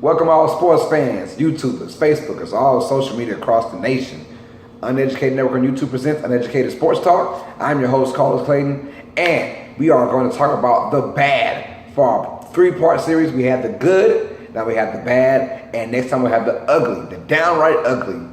Welcome all sports fans, YouTubers, Facebookers, all social media across the nation. Uneducated Network on YouTube presents Uneducated Sports Talk. I'm your host, Clayton, and we are going to talk about the bad. For our three-part series, we had the good, now we have the bad, and next time we'll have the ugly, the downright ugly.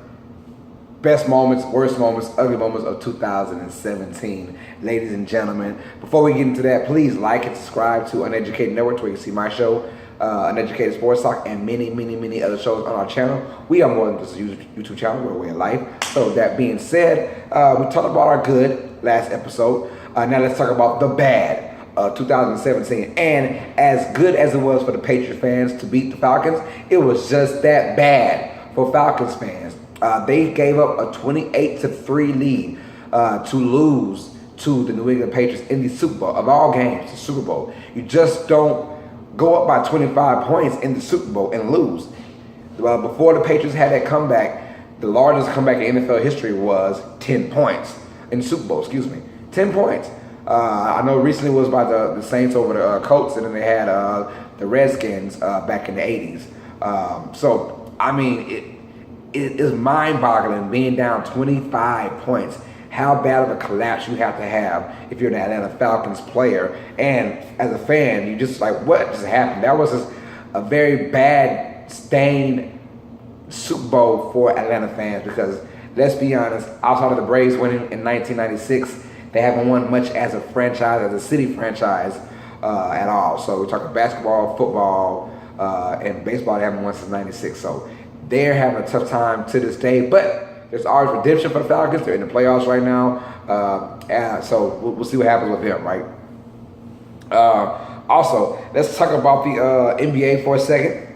Best moments, worst moments, ugly moments of 2017. Ladies and gentlemen, before we get into that, please like and subscribe to Uneducated Network where you can see my show, Uneducated Sports Talk, and many other shows on our channel. We are more than just a YouTube channel, we're a way of life. So that being said, we talked about our good last episode. Now let's talk about the bad of 2017. And as good as it was for the Patriots fans to beat the Falcons, it was just that bad for Falcons fans. They gave up a 28-3 lead to lose to the New England Patriots in the Super Bowl. Of all games, the Super Bowl. You just don't go up by 25 points in the Super Bowl and lose. Before the Patriots had that comeback, the largest comeback in NFL history was 10 points in the Super Bowl, 10 points. I know recently it was by the Saints over the Colts, and then they had the Redskins back in the 80s. So, I mean, it is mind-boggling being down 25 points. How bad of a collapse you have to have if you're an Atlanta Falcons player. And as a fan, you just like, what just happened? That was just a very bad, stained Super Bowl for Atlanta fans because, let's be honest, outside of the Braves winning in 1996, they haven't won much as a franchise, as a city franchise at all. So we're talking basketball, football, and baseball. They haven't won since 96. So they're having a tough time to this day, but there's always redemption for the Falcons. They're in the playoffs right now, so we'll see what happens with them, right? Also, let's talk about the NBA for a second.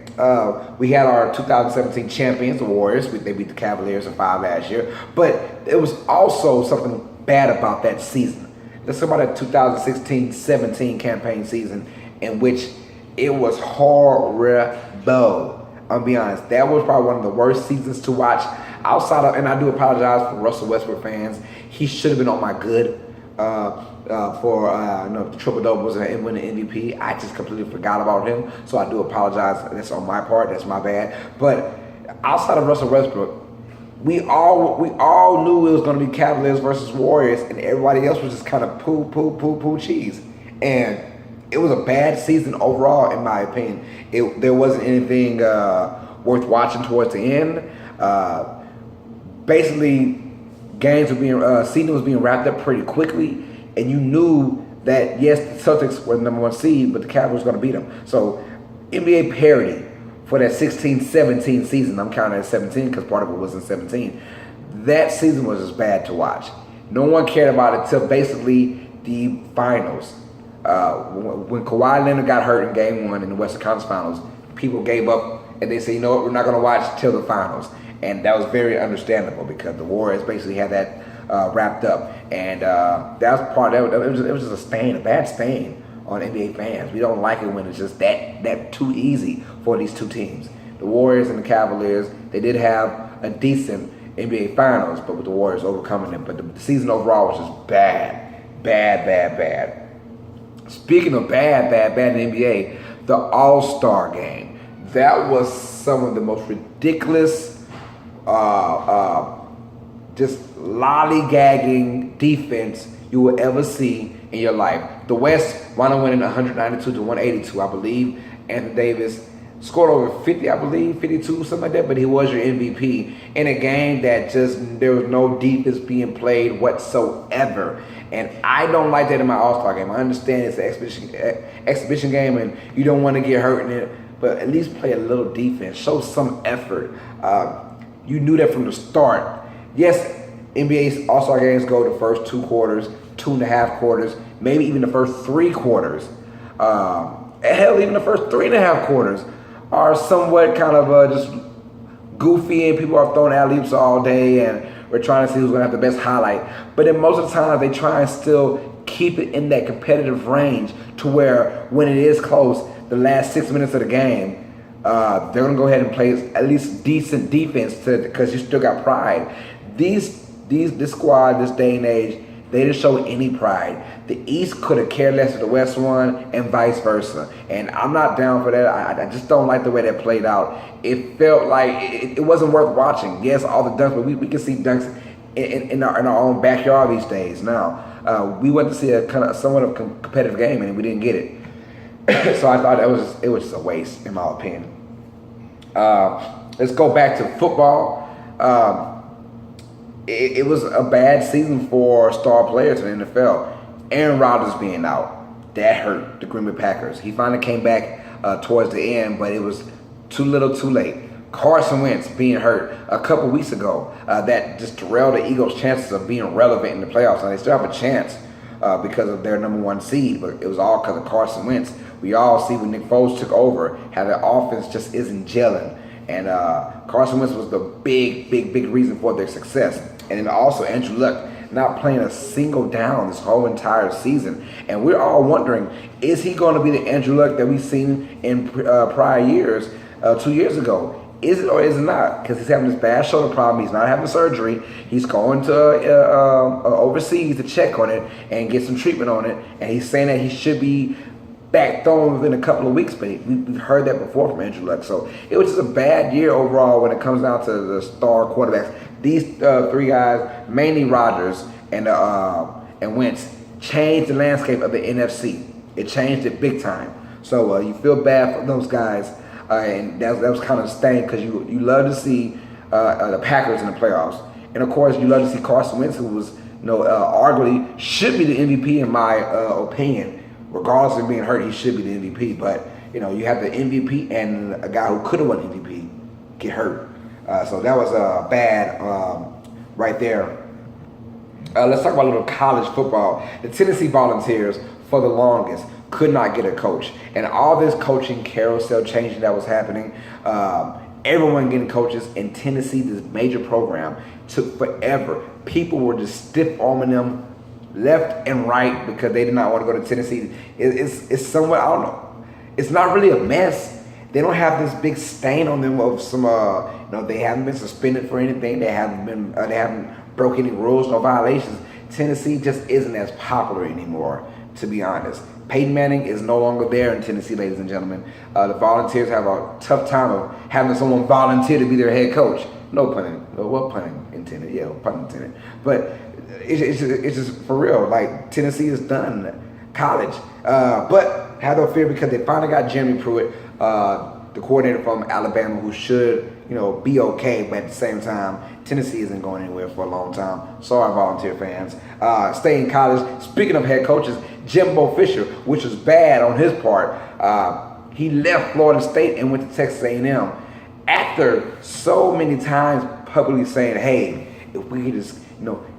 We had our 2017 champions, the Warriors. They beat the Cavaliers in 5 last year, but it was also something bad about that season. Let's talk about that 2016-17 campaign season in which it was horrible. I'll be honest, that was probably one of the worst seasons to watch outside of, and I do apologize for Russell Westbrook fans. He should have been on my good for the triple-double was an winning MVP. I just completely forgot about him, so I do apologize. That's on my part. That's my bad. But outside of Russell Westbrook, we all knew it was going to be Cavaliers versus Warriors, and everybody else was just kind of poo cheese. And it was a bad season overall, in my opinion. There wasn't anything worth watching towards the end. Basically, games were being season was being wrapped up pretty quickly, and you knew that yes, the Celtics were the number 1 seed, but the Cavaliers were going to beat them. So NBA parity for that 16-17 season. I'm counting at 17 because part of it was in 17. That season was just bad to watch. No one cared about it till basically the finals. When Kawhi Leonard got hurt in Game 1 in the Western Conference Finals, people gave up and they said, you know what, we're not going to watch till the finals. And that was very understandable because the Warriors basically had that wrapped up. And that was part of it. It was just a stain, a bad stain on NBA fans. We don't like it when it's just that too easy for these two teams. The Warriors and the Cavaliers, they did have a decent NBA Finals, but with the Warriors overcoming them. But the season overall was just bad. Speaking of bad in the NBA, the All-Star game. That was some of the most ridiculous, just lollygagging defense you will ever see in your life. The West wound up winning 192-182, I believe. Anthony Davis scored over 50, I believe, 52, something like that, but he was your MVP in a game that just, there was no defense being played whatsoever. And I don't like that in my All-Star game. I understand it's an exhibition game and you don't want to get hurt in it, but at least play a little defense, show some effort. You knew that from the start. Yes, NBA's All-Star games go the first 2 quarters, 2.5 quarters, maybe even the first 3 quarters. Hell, even the first 3.5 quarters are somewhat kind of just goofy, and people are throwing alley-oops all day, and we're trying to see who's going to have the best highlight. But then most of the time, they try and still keep it in that competitive range to where when it is close, the last 6 minutes of the game, they're going to go ahead and play at least decent defense because you still got pride. This squad, this day and age, They didn't show any pride. The East could have cared less if the West won, and vice versa. And I'm not down for that. I just don't like the way that played out. It felt like it wasn't worth watching. Yes, all the dunks, but we can see dunks in our own backyard these days now. We went to see a kind of somewhat of competitive game, and we didn't get it. So I thought it was just a waste, in my opinion. Let's go back to football. It was a bad season for star players in the NFL. Aaron Rodgers being out, that hurt the Green Bay Packers. He finally came back towards the end, but it was too little too late. Carson Wentz being hurt a couple weeks ago, that just derailed the Eagles' chances of being relevant in the playoffs. Now, they still have a chance because of their number one seed, but it was all because of Carson Wentz. We all see when Nick Foles took over how the offense just isn't gelling. And Carson Wentz was the big reason for their success. And then also Andrew Luck not playing a single down this whole entire season. And we're all wondering, is he going to be the Andrew Luck that we've seen in prior years, 2 years ago? Is it or is it not? Because he's having this bad shoulder problem. He's not having surgery. He's going to overseas to check on it and get some treatment on it. And he's saying that he should be back thrown within a couple of weeks, but we've heard that before from Andrew Luck. So it was just a bad year overall when it comes down to the star quarterbacks. These three guys, mainly Rodgers and Wentz, changed the landscape of the NFC. It changed it big time. So you feel bad for those guys, and that was kind of a stain because you love to see the Packers in the playoffs, and of course you love to see Carson Wentz, who was arguably should be the MVP in my opinion. Regardless of being hurt, he should be the MVP. But you have the MVP and a guy who could have won MVP get hurt. So that was bad right there. Let's talk about a little college football. The Tennessee Volunteers, for the longest, could not get a coach. And all this coaching carousel changing that was happening, everyone getting coaches in Tennessee, this major program, took forever. People were just stiff-arming them left and right because they did not want to go to Tennessee. It's somewhat, I don't know. It's not really a mess. They don't have this big stain on them of some, they haven't been suspended for anything. They haven't broken any rules, no violations. Tennessee just isn't as popular anymore, to be honest. Peyton Manning is no longer there in Tennessee, ladies and gentlemen. The Volunteers have a tough time of having someone volunteer to be their head coach. No pun intended. Yeah, pun intended. But it's just for real. Like, Tennessee is done college. But have no fear because they finally got Jeremy Pruitt, the coordinator from Alabama, who should, be okay. But at the same time, Tennessee isn't going anywhere for a long time. Sorry, Volunteer fans. Stay in college. Speaking of head coaches, Jimbo Fisher, which was bad on his part, he left Florida State and went to Texas A&M after so many times publicly saying, hey, if we could just,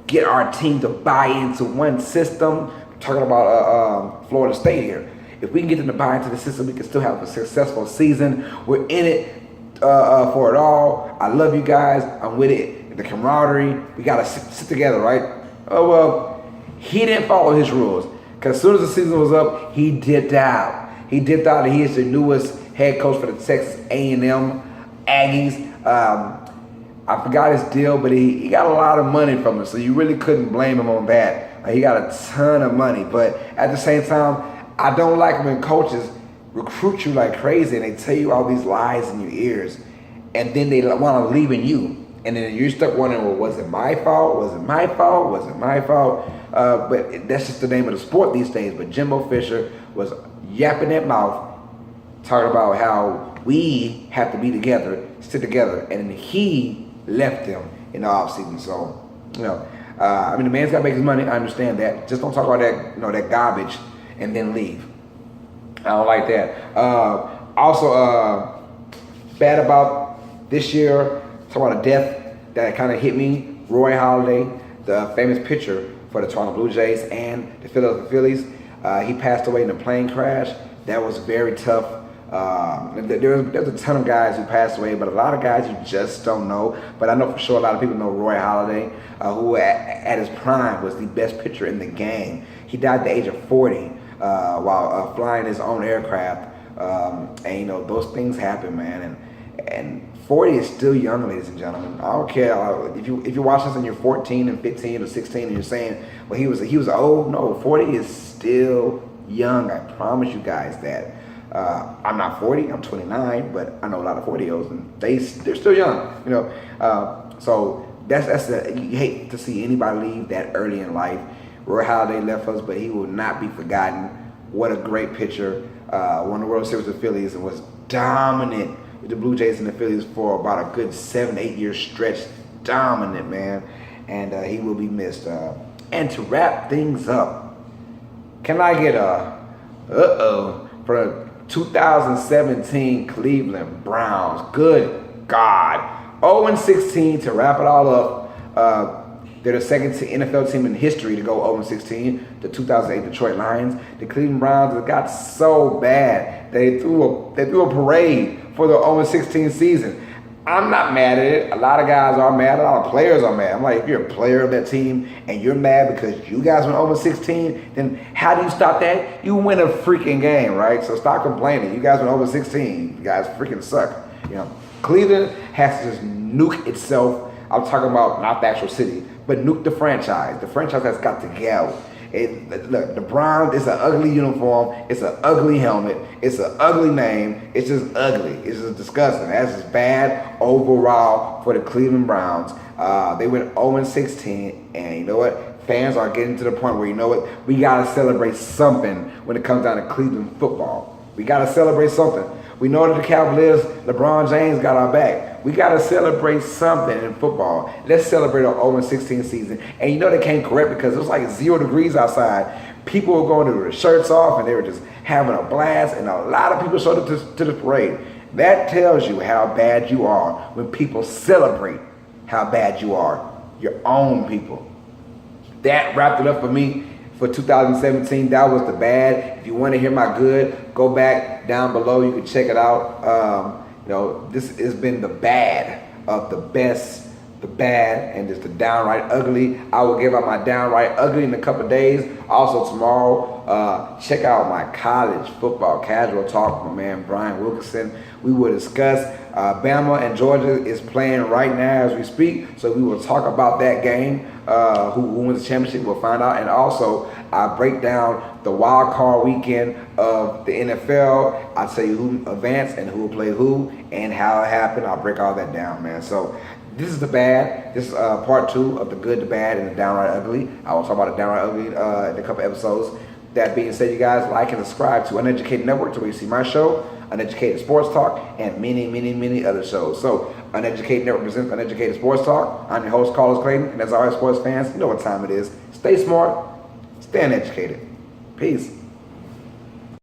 get our team to buy into one system, talking about Florida State here. If we can get them to buy into the system, we can still have a successful season. We're in it for it all. I love you guys. I'm with it. The camaraderie. We got to sit together, right? Oh, well, he didn't follow his rules. Because as soon as the season was up, he dipped out. He is the newest head coach for the Texas A&M Aggies. I forgot his deal, but he got a lot of money from it, so you really couldn't blame him on that. He got a ton of money, but at the same time, I don't like when coaches recruit you like crazy and they tell you all these lies in your ears, and then they want to leave in you, and then you're stuck wondering, well, was it my fault? Was it my fault? Was it my fault? But that's just the name of the sport these days. But Jimbo Fisher was yapping that mouth, talking about how we have to be together, stick together, and he left them in the offseason. So, the man's got to make his money. I understand that. Just don't talk about that, that garbage and then leave. I don't like that. Also, bad about this year, talk about a death that kind of hit me. Roy Halladay, the famous pitcher for the Toronto Blue Jays and the Philadelphia Phillies. He passed away in a plane crash. That was very tough. There's a ton of guys who passed away, but a lot of guys you just don't know. But I know for sure a lot of people know Roy Halladay, who at his prime was the best pitcher in the game. He died at the age of 40 while flying his own aircraft. And those things happen, man. And 40 is still young, ladies and gentlemen. I don't care if you watch this and you're 14 and 15 or 16 and you're saying, well, he was old. No, 40 is still young. I promise you guys that. I'm not 40. I'm 29, but I know a lot of 40-year-olds, and they're still young. So that's you hate to see anybody leave that early in life. Roy Halladay left us, but he will not be forgotten. What a great pitcher. Won the World Series with the Phillies and was dominant with the Blue Jays and the Phillies for about a good 7-8 year stretch. Dominant, man. And he will be missed. And to wrap things up, can I get a for the 2017 Cleveland Browns? Good God. 0-16 to wrap it all up. They're the second NFL team in history to go 0-16. The 2008 Detroit Lions. The Cleveland Browns got so bad they threw a parade for the 0-16 season. I'm not mad at it. A lot of guys are mad. A lot of players are mad. I'm like, if you're a player of that team and you're mad because you guys went 0-16, then how do you stop that? You win a freaking game, right? So stop complaining. You guys went 0-16. You guys freaking suck. Cleveland has to just nuke itself. I'm talking about not the actual city, but nuke the franchise. The franchise has got to go. Look, the Browns, it's an ugly uniform. It's an ugly helmet. It's an ugly name. It's just ugly. It's just disgusting. That's just bad overall for the Cleveland Browns. They went 0-16, and you know what? Fans are getting to the point where, you know what? We got to celebrate something when it comes down to Cleveland football. We got to celebrate something. We know that the Cavaliers, LeBron James got our back. We got to celebrate something in football. Let's celebrate our 0-16 season. And you know they came correct because it was like 0 degrees outside. People were going to their shirts off and they were just having a blast. And a lot of people showed up to the parade. That tells you how bad you are when people celebrate how bad you are. Your own people. That wrapped it up for me. For 2017, that was the bad. If you want to hear my good, go back down below. You can check it out. This has been the bad of the best, the bad, and just the downright ugly. I will give out my downright ugly in a couple of days. Also tomorrow, check out my college football casual talk with my man Brian Wilkinson. We will discuss Bama and Georgia is playing right now as we speak, so we will talk about that game. Who wins the championship, we'll find out. And also, I break down the wild card weekend of the NFL. I'll tell you who advanced and who will play who and how it happened. I'll break all that down, man. So this is the bad. This is part 2 of the good, the bad, and the downright ugly. I will talk about the downright ugly in a couple episodes. That being said, you guys like and subscribe to Uneducated Network to where you see my show, Uneducated Sports Talk, and many, many, many other shows. So, Uneducated Network presents Uneducated Sports Talk. I'm your host, Clayton, and as always, sports fans, you know what time it is. Stay smart, stay uneducated. Peace.